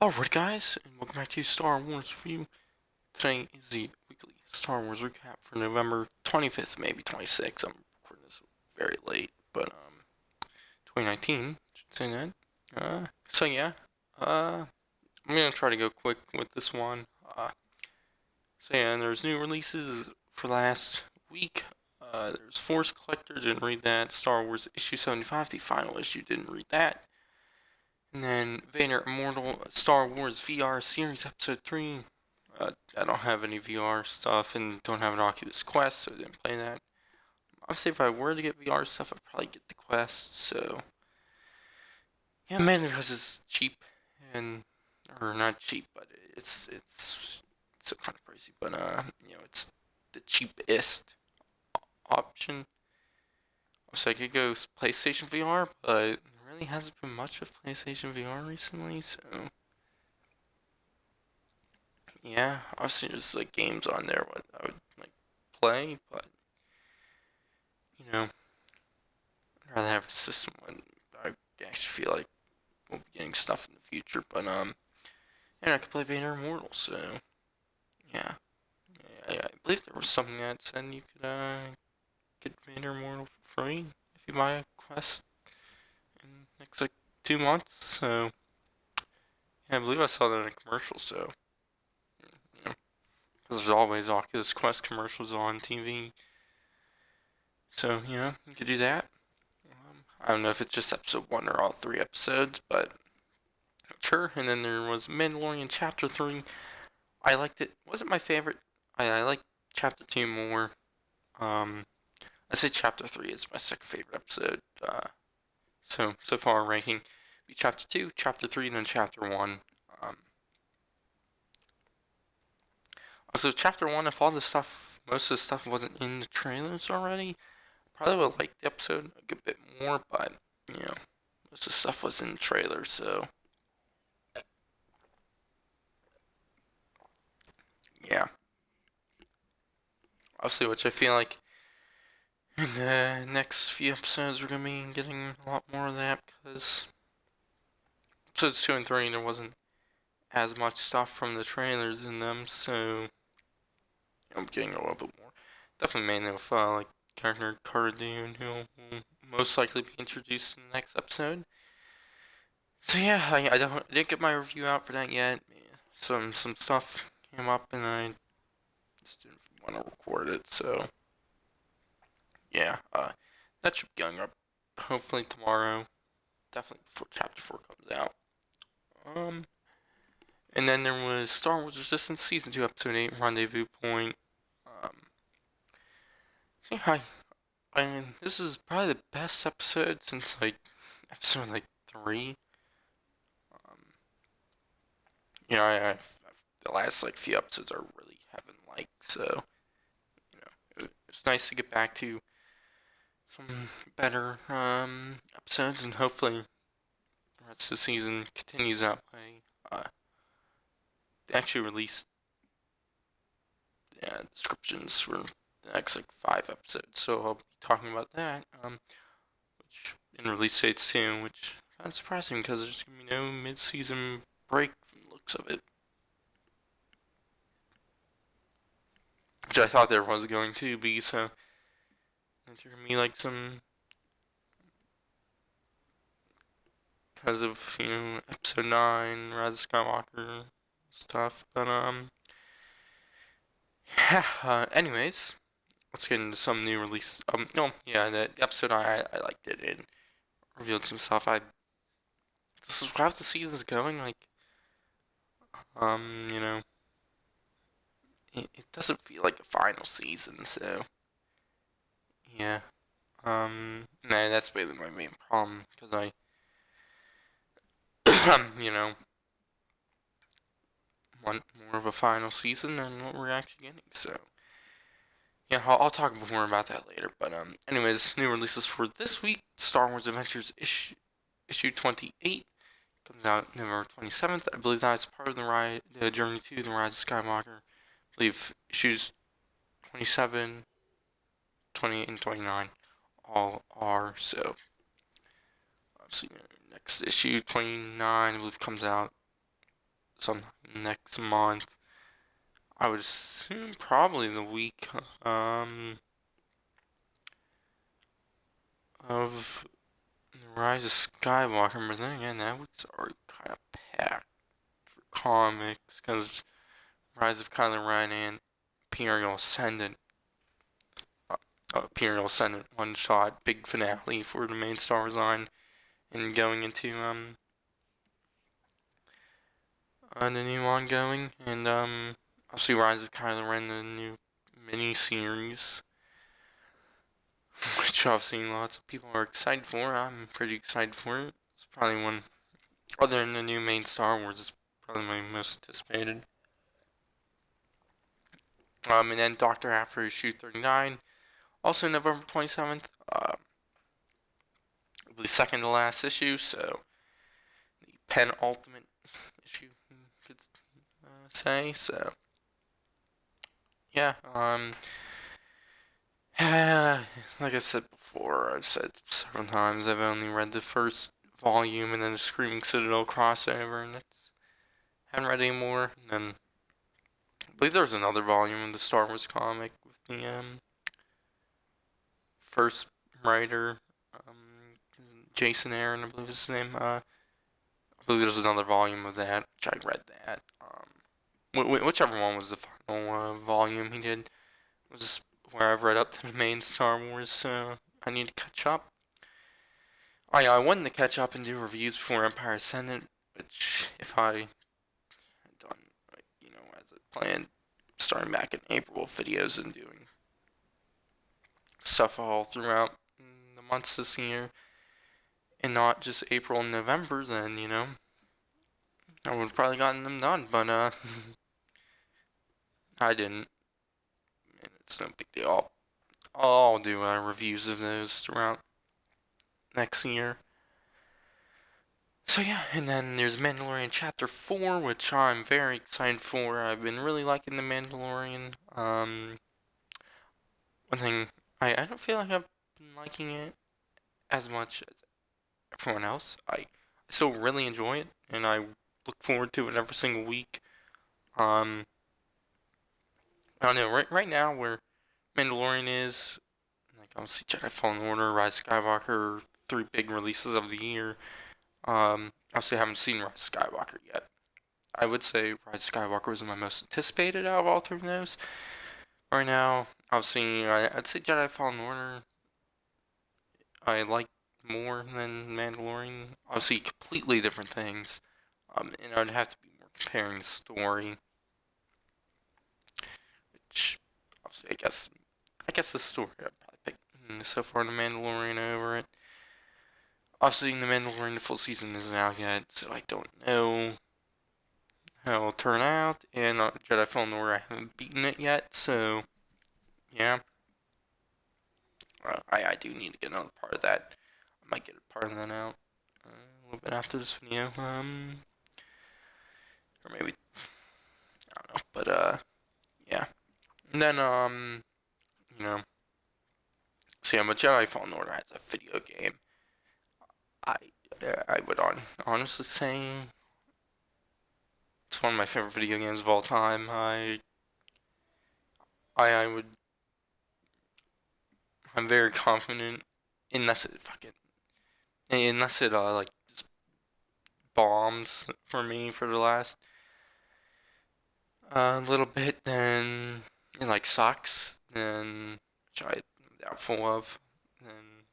Alright guys, and welcome back to Star Wars Review. Today is the weekly Star Wars recap for November 25th, maybe 26th. I'm recording this very late, but 2019, should say that. I'm gonna try to go quick with this one. And there's new releases for last week. There's Force Collector, didn't read that. Star Wars issue 75, the final issue, didn't read that. And then Vader Immortal Star Wars VR Series Episode 3. I don't have any VR stuff and don't have an Oculus Quest, so I didn't play that. I'd say if I were to get VR stuff, I'd probably get the Quest, so. Yeah, mainly because it's cheap and. Or not cheap, but it's so kind of pricey, but it's the cheapest option. So I could go PlayStation VR, but there really hasn't been much of PlayStation VR recently, so. Yeah, obviously there's like games on there what I would like play, but I'd rather have a system when I actually feel like we'll be getting stuff in the future. But and I could play Vader Immortal, so yeah. I believe there was something that said you could get Vader Immortal for free if you buy a quest in the next like 2 months. So yeah, I believe I saw that in a commercial. So because there's always Oculus Quest commercials on TV. So, you could do that. I don't know if it's just episode 1 or all 3 episodes, but sure. And then there was Mandalorian Chapter 3. I liked it. Wasn't my favorite. I liked Chapter 2 more. I'd say Chapter 3 is my second favorite episode. So far ranking be Chapter 2, Chapter 3, and then Chapter 1. Also, Chapter 1, if all the stuff, most of the stuff wasn't in the trailers already, probably would like the episode a good bit more, but, most of the stuff was in the trailer, so. Yeah. Obviously, which I feel like in the next few episodes we're going to be getting a lot more of that, because episodes 2 and 3, there wasn't as much stuff from the trailers in them, so I'm getting a little bit more. Definitely mainly with, like, character Cara Dune, who will most likely be introduced in the next episode. So yeah, I didn't get my review out for that yet. Some stuff came up and I just didn't want to record it. So yeah, that should be going up hopefully tomorrow. Definitely before Chapter 4 comes out. And then there was Star Wars Resistance Season 2 Episode 8 Rendezvous Point. So yeah, I mean, this is probably the best episode since like episode like 3. The last like few episodes I really haven't liked, so it's nice to get back to some better episodes, and hopefully the rest of the season continues that way. They actually released descriptions for the next like 5 episodes, so I'll be talking about that. Which in release dates too, which is kind of surprising because there's gonna be no mid-season break from the looks of it. Which I thought there was going to be, so there's gonna be like some because of episode 9, Rise of Skywalker stuff. But yeah. Anyways, let's get into some new release. No, yeah, the episode I liked it and revealed some stuff. This is how the season's going. Like, you know, it doesn't feel like a final season. So yeah. Nah, that's really my main problem because I, want more of a final season than what we're actually getting. So yeah, I'll talk more about that later. But anyways, new releases for this week: Star Wars Adventures issue 28 comes out November 27th. I believe that's part of the journey to the Rise of Skywalker. I believe issues 27, 28, and 29 all are. So obviously, next issue 29 I believe comes out sometime next month. I would assume probably the week of the Rise of Skywalker, but then again, that week's already kind of packed for comics because Rise of Kylo Ren and Imperial Ascendant, Imperial Ascendant one shot big finale for the main Star Wars line, and going into the new ongoing, and obviously Rise of Kylo Ren, the new mini series, which I've seen lots of people are excited for. I'm pretty excited for it. It's probably one, other than the new main Star Wars, it's probably my most anticipated. And then Doctor After issue 39, also November 27th. The second to last issue, so the penultimate issue, you could say. So yeah, like I said before, I've said several times, I've only read the first volume and then the Screaming Citadel crossover, and it's haven't read any more. And then I believe there was another volume of the Star Wars comic with the first writer, Jason Aaron, I believe is his name. I believe there was another volume of that, which I read that. Whichever one was the final volume he did was where I've read up to the main Star Wars, so I need to catch up. I wanted to catch up and do reviews before Empire Ascendant, which if I had done, as I planned, starting back in April, videos and doing stuff all throughout the months this year, and not just April and November, then, I would have probably gotten them done, but, I didn't, and it's no big deal. I'll do reviews of those throughout next year. So yeah, and then there's Mandalorian Chapter 4, which I'm very excited for. I've been really liking The Mandalorian. One thing, I don't feel like I've been liking it as much as everyone else. I still really enjoy it, and I look forward to it every single week. I don't know, right now where Mandalorian is, like obviously Jedi Fallen Order, Rise of Skywalker, three big releases of the year. Obviously I haven't seen Rise of Skywalker yet. I would say Rise of Skywalker was my most anticipated out of all three of those. Right now, obviously, I'd say Jedi Fallen Order I like more than Mandalorian. Obviously, completely different things. And I'd have to be more comparing the story, which obviously I guess the story I'd probably pick so far the Mandalorian over it. Obviously, in the Mandalorian, the full season isn't out yet, so I don't know how it'll turn out. And Jedi Fallen Order, I haven't beaten it yet, so yeah. I do need to get another part of that. I might get a part of that out a little bit after this video. Or maybe I don't know, but yeah. And then you know, see, I'm a Jedi Fallen Order as a video game. I I would honestly say it's one of my favorite video games of all time. I would I'm very confident unless it like just bombs for me for the last little bit, then it like sucks, then which I'm doubtful of, then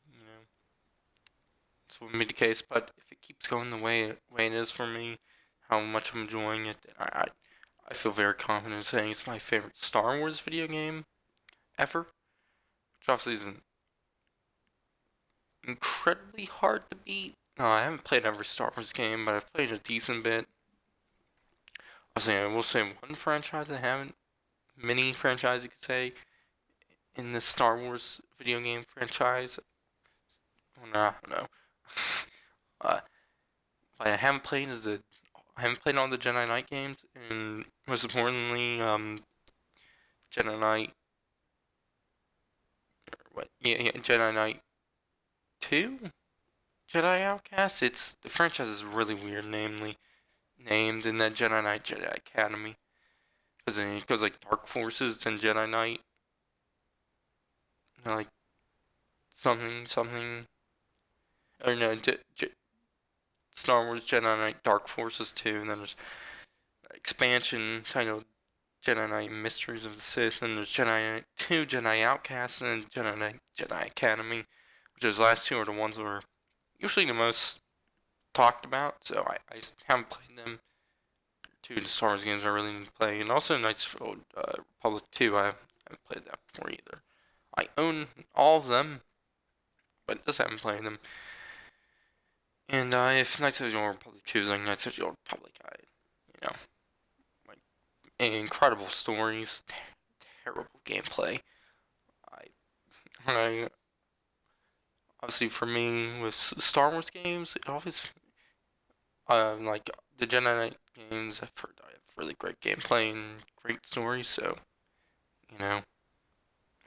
this wouldn't be the case. But if it keeps going the way it is for me, how much I'm enjoying it, then I feel very confident in saying it's my favorite Star Wars video game ever, which obviously isn't incredibly hard to beat. I haven't played every Star Wars game, but I've played a decent bit. I will say one franchise I haven't, mini franchise you could say, in the Star Wars video game franchise. Well, no, I don't know. uh, what I haven't played all the Jedi Knight games, and most importantly, Jedi Knight. What? Yeah, Jedi Knight 2, Jedi Outcast. It's the franchise is really weird, named, and then Jedi Knight, Jedi Academy. Because it goes like Dark Forces, then Jedi Knight, like something, something. Or no, Star Wars Jedi Knight Dark Forces 2, and then there's expansion titled Jedi Knight Mysteries of the Sith, and there's Jedi Knight 2, Jedi Outcast, and then Jedi Knight Jedi Academy, which those last two are the ones that are usually the most talked about, so I haven't played them. Two of the Star Wars games I really need to play, and also Knights of Republic 2, I haven't played that before either. I own all of them, but just haven't played them. And if Knights of the Old Republic 2 is like Knights of the Old Republic, you know, like incredible stories, terrible gameplay. I obviously for me with Star Wars games, it always like the Jedi Knight games. I've heard I have really great gameplay and great stories, so you know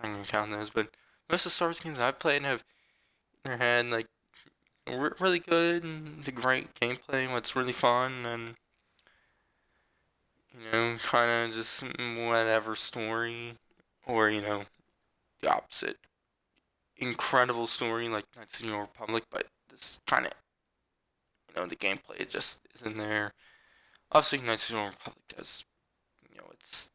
I'm gonna count those. But most of the Star Wars games I've played have either had like really good and the great gameplay, what's really fun, and kind of just whatever story, or the opposite, incredible story like Knights of the Old Republic, but this kind of the gameplay just isn't there. Obviously, Knights of the Old Republic does, it's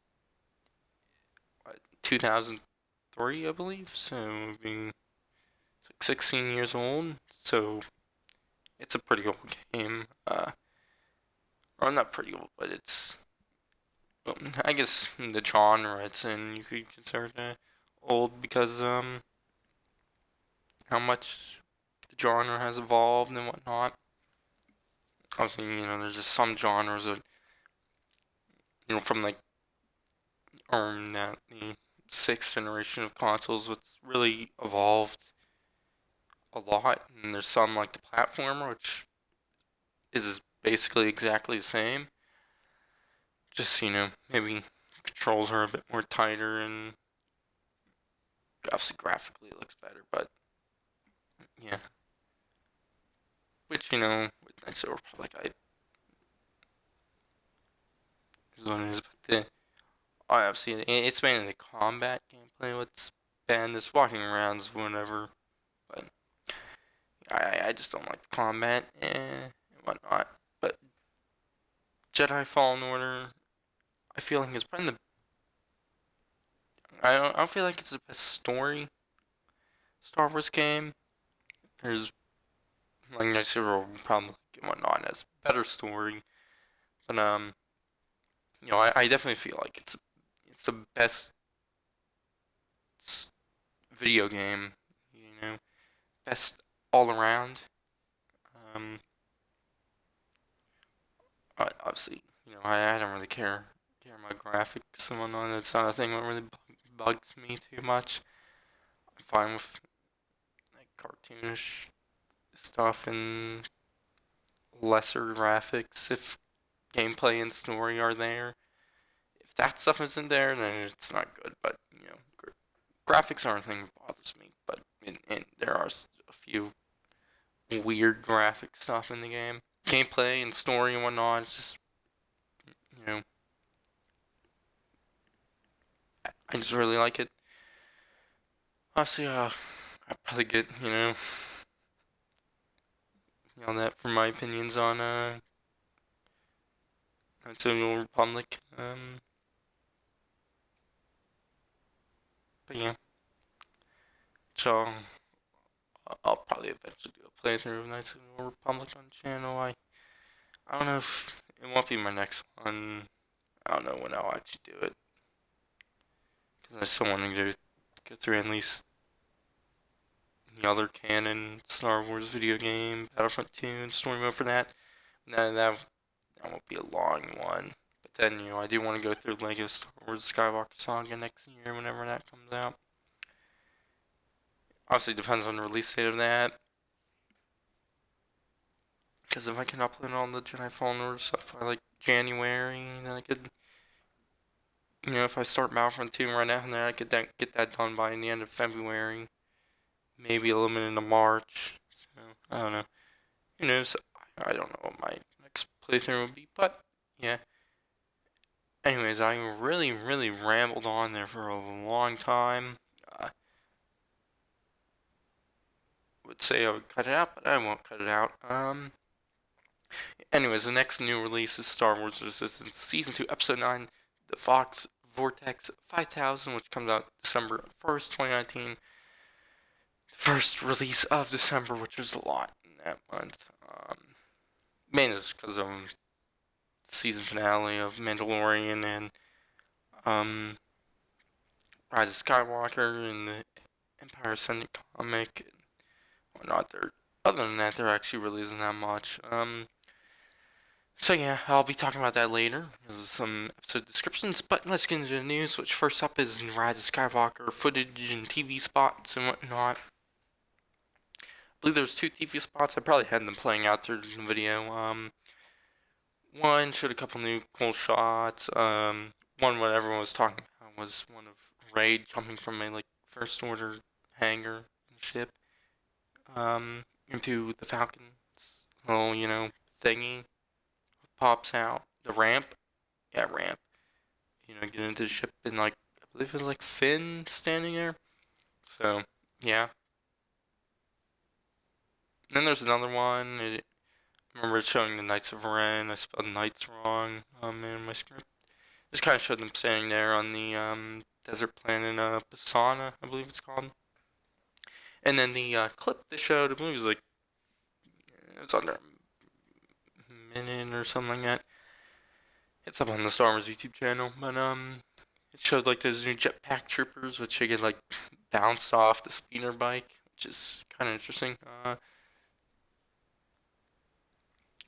2003, I believe, so being like 16 years old, so it's a pretty old game. Or not pretty old, but it's, I guess the genre it's in, you could consider it old because how much the genre has evolved and whatnot. Obviously, there's just some genres that from like the sixth generation of consoles, what's really evolved a lot, and there's some like the platformer, which is basically exactly the same. Just maybe controls are a bit more tighter, and obviously graphically it looks better, but yeah. Which with Knights of the Republic, is what it is. But obviously it's mainly the combat gameplay. What's banned is walking around, whatever. But I just don't like the combat and whatnot. But Jedi Fallen Order, I feel like it's probably I don't feel like it's the best story Star Wars game. There's like Knights of the Republic and whatnot has better story, but I definitely feel like it's the best video game, best all around. Um, Obviously, I don't really care about graphics and whatnot. That's not a thing that really bugs me too much. I'm fine with like cartoonish stuff and lesser graphics if gameplay and story are there. If that stuff isn't there, then it's not good. But graphics aren't a thing that bothers me. But and there are a few weird graphic stuff in the game. Gameplay and story and whatnot, it's just, I just really like it. Obviously, I probably get, yelled at for my opinions on, Knights of the Old Republic. But yeah. So, I'll probably eventually do a playthrough of Knights of the Old Republic on the channel. I don't know if it won't be my next one. I don't know when I'll actually do it. Because I still want to go through at least the other canon Star Wars video game, Battlefront 2, and story mode for that. That won't be a long one. But then, I do want to go through Lego Star Wars Skywalker Saga next year whenever that comes out. Obviously, depends on the release date of that. Because if I can upload all the Jedi Fallen Order stuff by like January, then I could, if I start Battlefront 2 right now, then I could get that done by the end of February. Maybe a little bit into March. So, I don't know. Who knows? I don't know what my next playthrough would be. But yeah. Anyways, I really, really rambled on there for a long time. Would say I would cut it out, but I won't cut it out. Anyways, the next new release is Star Wars Resistance Season 2, Episode 9, The Fox Vortex 5000, which comes out December 1st, 2019. The first release of December, which was a lot in that month. Mainly just because of the season finale of Mandalorian and Rise of Skywalker and the Empire Ascending comic and whatnot. Other than that, there actually really isn't that much. So yeah, I'll be talking about that later. There's some episode descriptions, but let's get into the news, which first up is Rise of Skywalker footage and TV spots and whatnot. I believe there's 2 TV spots. I probably had them playing out through the video. One showed a couple new cool shots. One what everyone was talking about was one of Rey jumping from a First Order hangar ship into the Falcon's little thingy. Pops out the ramp. Yeah, ramp. Get into the ship and I believe it was Finn standing there. So yeah. And then there's another one. I remember showing the Knights of Ren. I spelled Knights wrong in my script. Just kind of showed them standing there on the desert planet Basana, I believe it's called. And then the clip they showed, I believe it was it was under a minute or something like that. It's up on the Star Wars YouTube channel, but it shows those new jetpack troopers, which they get bounced off the speeder bike, which is kind of interesting.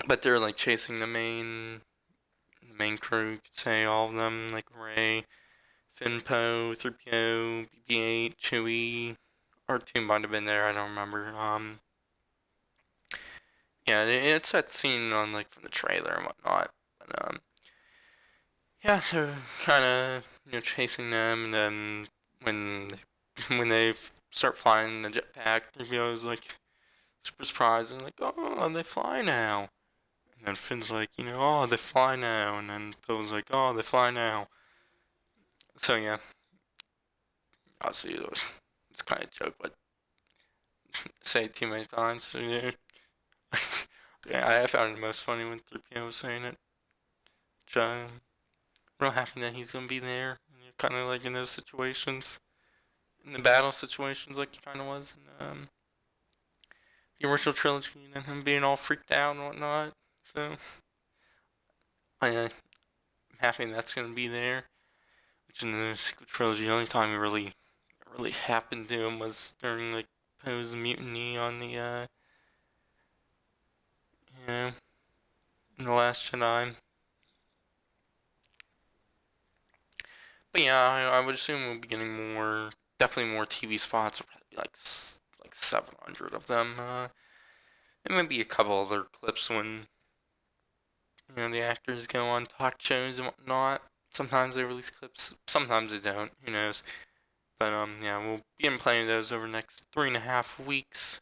But they're chasing the main crew. You could say all of them, Rey, Finn, Poe, 3PO, BB-8, Chewie, R2 might have been there. I don't remember. Yeah, it's that scene on from the trailer and whatnot. But yeah, they're kind of chasing them, and then when they start flying the jetpack, 3PO's super surprised and oh, they fly now. And then Finn's oh, they fly now. And then Poe's oh, they fly now. So yeah, obviously it's kind of a joke, but say it too many times. So yeah, yeah, I found it most funny when 3PO was saying it. Which I'm real happy that he's gonna be there. Kind of in those situations, in the battle situations, he kind of was in the original trilogy, and him being all freaked out and whatnot. So I'm happy that's gonna be there. Which in the sequel trilogy, the only time it really happened to him was during Poe's mutiny on the in the Last Jedi. But yeah, I would assume we'll be getting definitely more TV spots, probably like 700 of them. There might be a couple other clips when the actors go on talk shows and whatnot. Sometimes they release clips, sometimes they don't. Who knows? But yeah, we'll be playing those over the next 3.5 weeks.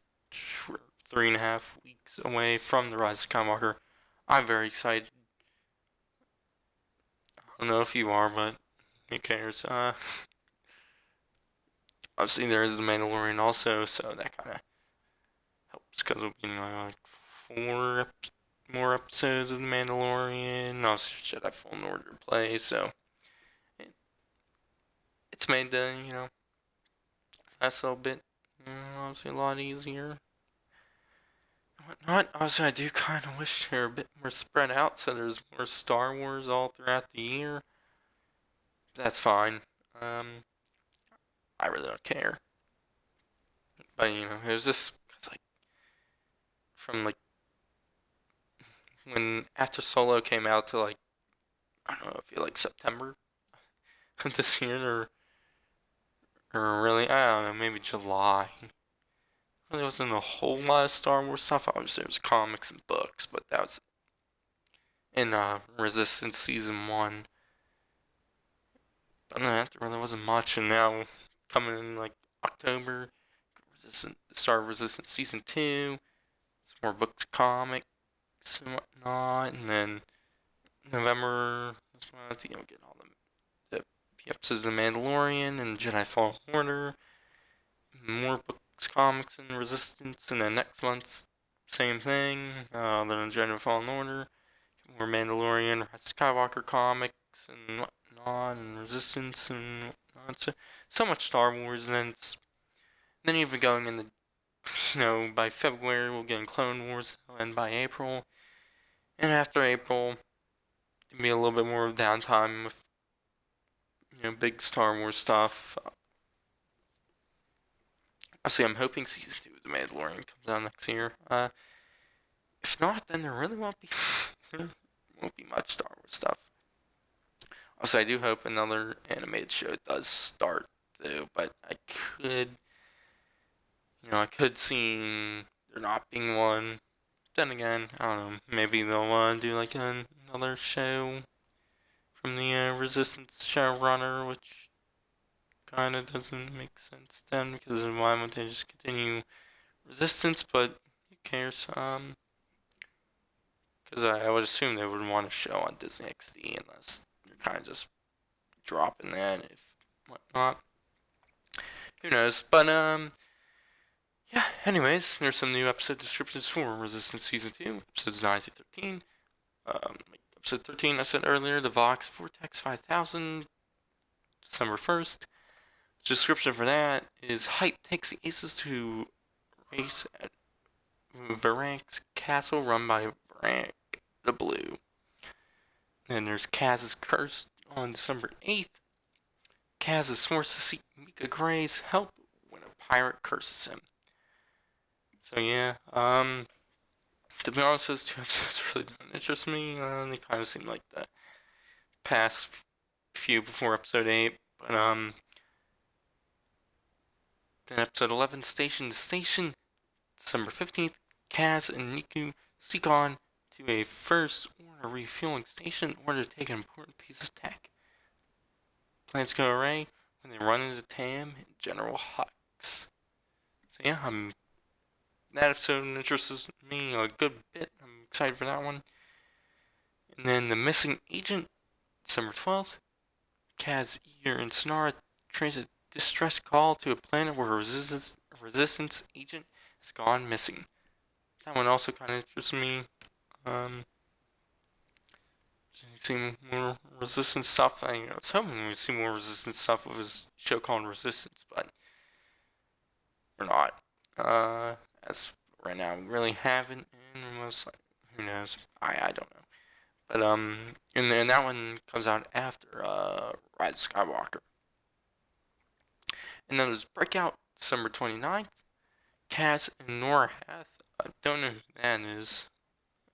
We're 3.5 weeks away from the Rise of Skywalker. I'm very excited. I don't know if you are, but who cares? Obviously there is the Mandalorian also, so that kind of helps because we'll be 4 more episodes of the Mandalorian. Also, Jedi Fallen Order play, so it's made the last little bit obviously a lot easier. Whatnot. Also, I do kind of wish they're a bit more spread out, so there's more Star Wars all throughout the year. That's fine. I really don't care. But there's this it's from when after Solo came out to I don't know, I feel September of this year or really I don't know, maybe July. There wasn't a whole lot of Star Wars stuff. Obviously, it was comics and books, but that was in Resistance Season 1. Other than that, there really wasn't much, and now coming in October, Resistance Season 2, some more books, comic, comics and whatnot, and then November this month, get all the episodes of The Mandalorian and Jedi Fallen Order, more books, comics, and Resistance, and then next month, same thing. Then Jedi Fallen Order, more Mandalorian, Rise of Skywalker comics, and whatnot, and Resistance, and whatnot. So much Star Wars, and then even going in the, by February we'll get in Clone Wars, and by April, and after April, it'll be a little bit more of downtime with, big Star Wars stuff. Actually, I'm hoping season 2 of The Mandalorian comes out next year. If not, then there really won't be there won't be much Star Wars stuff. Also, I do hope another animated show does start though, but I could see there not being one. Then again, I don't know. Maybe they'll do like another show from the Resistance showrunner, which kind of doesn't make sense then, because why wouldn't they just continue Resistance? But who cares? Because I would assume they would want a show on Disney XD unless you're kind of just dropping that, if whatnot. Who knows? But yeah. Anyways, there's some new episode descriptions for Resistance Season 2, episodes 9 through 13. Episode 13, I said earlier, the Vox Vortex 5000, December 1st. Description for that is Hype takes the Aces to race at Varank's castle run by Varank the Blue. Then there's Kaz's Curse on December 8th. Kaz is forced to seek Mika Gray's help when a pirate curses him. So yeah, to be honest, those two episodes really don't interest me. They kind of seem like the past few before episode 8. But then episode 11, Station to Station, December 15th, Kaz and Niku seek on to a first order refueling station in order to take an important piece of tech. Plans go awry when they run into Tam and General Hux. So yeah, that episode interests me a good bit. I'm excited for that one. And then The Missing Agent, December 12th. Kaz, Eager, and Sonara trace a distress call to a planet where a resistance agent has gone missing. That one also kind of interests me. See more Resistance stuff. I was hoping we'd see more Resistance stuff with his show called Resistance, but we're not. As right now, we really haven't, and most like, who knows? I don't know. But and then that one comes out after Rise of Skywalker. And then there's Breakout, December 29th. Cass and Norath. I don't know who that is.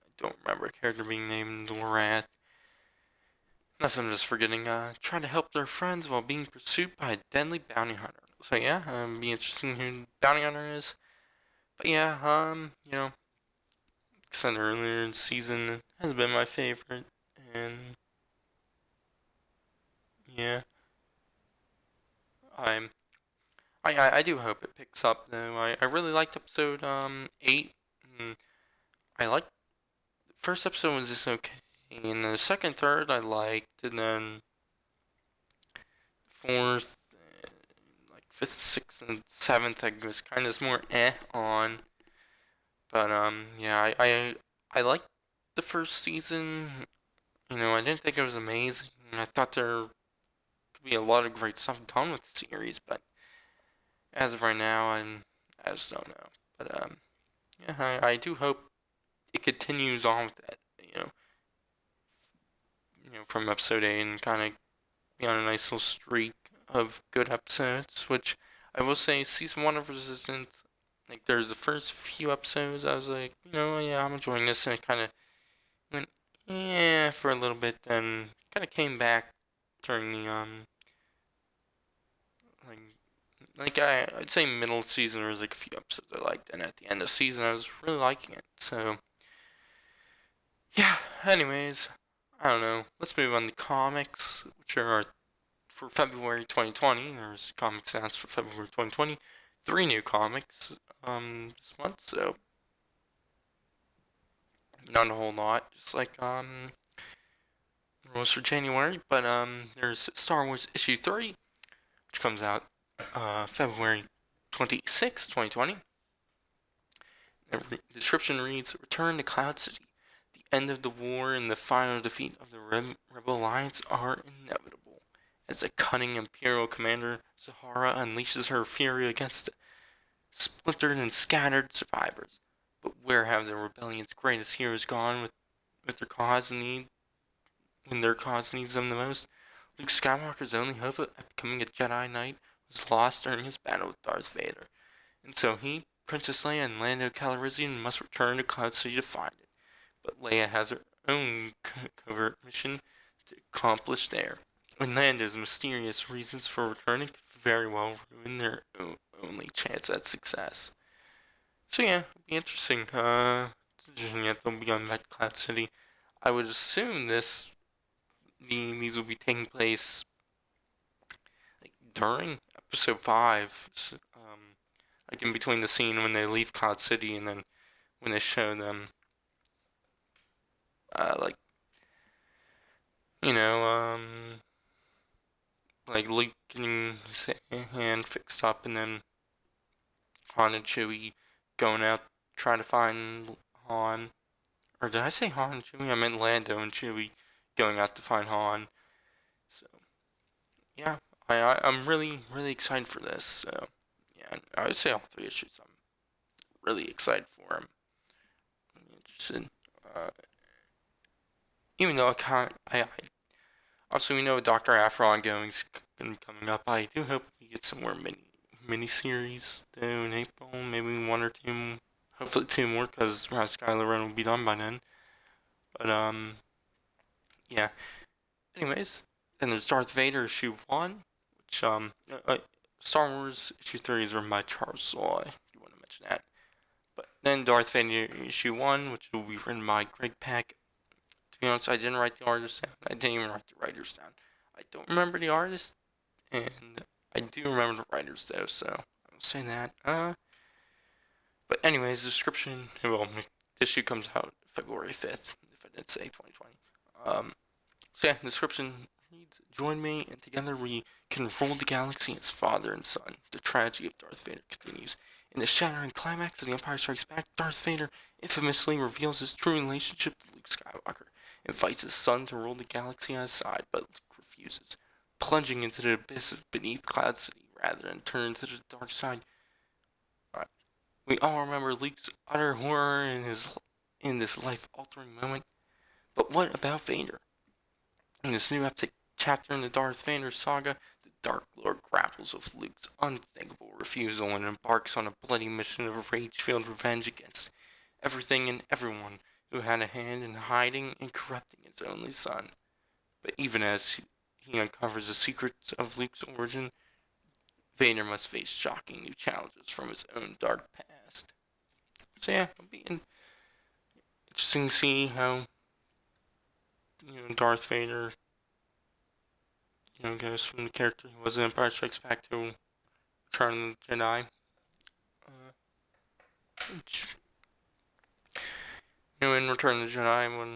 I don't remember a character being named Norath. Unless I'm just forgetting. Trying to help their friends while being pursued by a deadly bounty hunter. So yeah, be interesting who bounty hunter is. But yeah, said earlier in the season has been my favorite, and yeah, I do hope it picks up though. I really liked episode 8. And I liked the first episode was just okay, and the second, third I liked, and then fourth, like fifth, sixth, and seventh I was kind of more on. But yeah, I liked the first season. I didn't think it was amazing. I thought there could be a lot of great stuff done with the series, but as of right now, I just don't know. But yeah, I do hope it continues on with that. From episode 8 and kind of be on a nice little streak of good episodes. Which I will say, season 1 of Resistance, like there's the first few episodes, I was like, yeah, I'm enjoying this, and it kind of went, yeah, for a little bit, then kind of came back during the I'd say middle season. There was like a few episodes I liked, and at the end of the season I was really liking it. So yeah. Anyways, I don't know. Let's move on to comics, which are for February 2020. There's comics announced for February 2020. 3 new comics this month. So Not a whole lot, just like rules for January. But there's Star Wars issue 3, which comes out February 26, 2020. The description reads: Return to Cloud City. The end of the war and the final defeat of the Rebel Alliance are inevitable, as the cunning Imperial commander Zahara unleashes her fury against the splintered and scattered survivors. But where have the rebellion's greatest heroes gone with their cause need when their cause needs them the most? Luke Skywalker's only hope at becoming a Jedi Knight was lost during his battle with Darth Vader, and so he, Princess Leia, and Lando Calrissian must return to Cloud City to find it. But Leia has her own covert mission to accomplish there, and Lando's mysterious reasons for returning could very well ruin their only chance at success. So yeah, it'll be interesting. Yet they'll be on that Cloud City. I would assume these will be taking place like during Episode 5, like in between the scene when they leave Cloud City and then when they show them, like, you know, like Luke getting his hand fixed up, and then Han and Chewie going out trying to find Han. Or did I say Han and Chewie? I meant Lando and Chewie going out to find Han. So yeah, I'm really excited for this. So yeah, I would say all 3 issues. I'm really excited for them. I'm interested. Uh, Even though I obviously we know Doctor Afro ongoing's coming up. I do hope we get some more mini series though in April. Maybe 1 or 2, hopefully 2 more, because Rise of Skywalker will be done by then. But yeah. Anyways, then there's Darth Vader issue 1, which Star Wars issue 3 is written by Charles Soule. I do want to mention that. But then Darth Vader issue 1, which will be written by Greg Pak. To be honest, I didn't write the artists down. I didn't even write the writers down. I don't remember the artists, and I do remember the writers though, so I will say that. But anyways, the description. Well, this issue comes out February 5th, if I didn't say 2020. So yeah, the description reads: Join me, and together we can rule the galaxy as father and son. The tragedy of Darth Vader continues. In the shattering climax of The Empire Strikes Back, Darth Vader infamously reveals his true relationship to Luke Skywalker, invites his son to rule the galaxy on his side, but Luke refuses, plunging into the abyss beneath Cloud City rather than turn to the dark side. Right. We all remember Luke's utter horror in this life-altering moment. But what about Vader? In this new epic chapter in the Darth Vader saga, the Dark Lord grapples with Luke's unthinkable refusal and embarks on a bloody mission of rage-filled revenge against everything and everyone who had a hand in hiding and corrupting his only son. But even as he uncovers the secrets of Luke's origin, Vader must face shocking new challenges from his own dark past. So yeah, it'll be interesting to see how Darth Vader goes from the character who was in Empire Strikes Back to Return of the Jedi. Which, in Return of the Jedi, one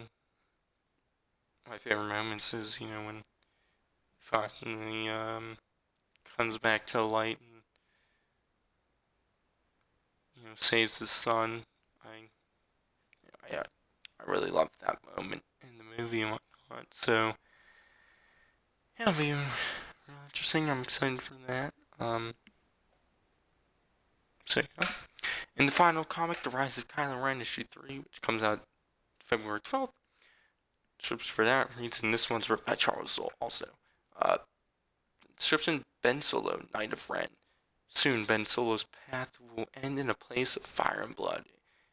of my favorite moments is, when finally comes back to the light and saves his son. I really loved that moment in the movie and whatnot. So yeah, it'll be really interesting. I'm excited for that. So yeah. In the final comic, The Rise of Kylo Ren issue 3, which comes out February 12th. Strips for that reads, and this one's written by Charles Soule also. Description: Ben Solo, Knight of Ren. Soon Ben Solo's path will end in a place of fire and blood,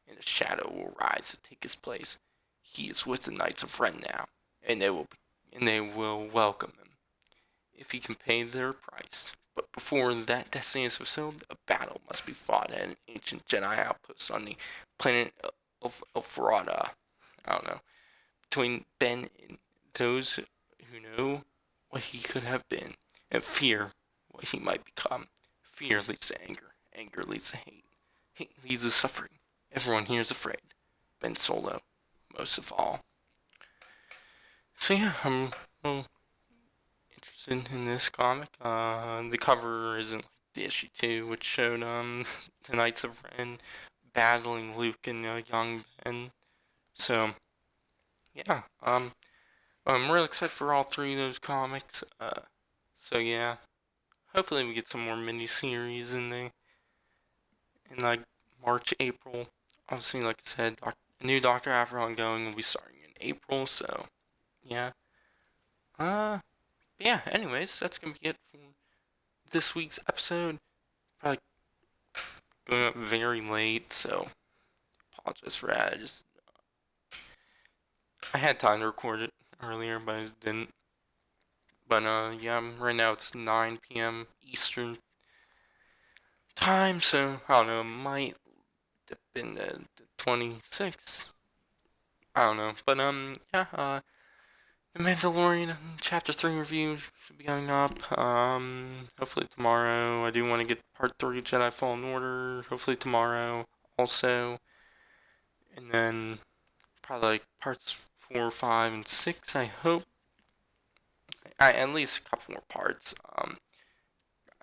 and a shadow will rise to take his place. He is with the Knights of Ren now, and they will welcome him if he can pay their price. But before that destiny is fulfilled, a battle must be fought at an ancient Jedi outpost on the planet of Elfrada. I don't know. Between Ben and those who know what he could have been, and fear what he might become. Fear leads to anger. Anger leads to hate. Hate leads to suffering. Everyone here is afraid. Ben Solo, most of all. So yeah, I'm interested in this comic. The cover isn't like the issue 2, which showed the Knights of Ren battling Luke and young Ben. So yeah, I'm really excited for all 3 of those comics. So yeah, hopefully we get some more miniseries in like March, April. Obviously, like I said, a new Doctor After ongoing will be starting in April. So yeah, yeah. Anyways, that's gonna be it for this week's episode. Probably going up very late, so apologize for that. I had time to record it earlier, but I just didn't. But yeah, right now it's 9 p.m. Eastern time, so I don't know. It might dip into the 26. I don't know, but yeah. The Mandalorian Chapter 3 review should be going up. Hopefully tomorrow. I do want to get Part 3 of Jedi Fallen Order. Hopefully tomorrow also. And then probably like Parts 4, 5, and 6, I hope. At least a couple more parts.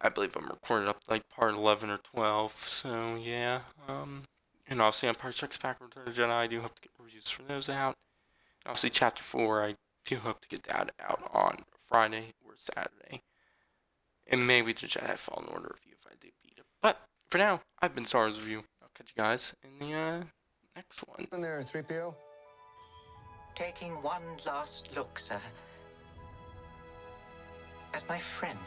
I believe I'm recorded up like Part 11 or 12. So yeah. And obviously on Part 6 Back Return of the Jedi, I do hope to get reviews for those out. And obviously Chapter 4, I do hope to get that out on Friday or Saturday. And maybe the Jedi Fallen Order review if I do beat it. But for now, I've been Star Wars Review. I'll catch you guys in the next one. In there, 3PO? Taking one last look, sir, at my friends.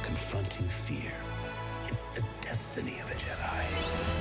Confronting fear. It's the destiny of a Jedi.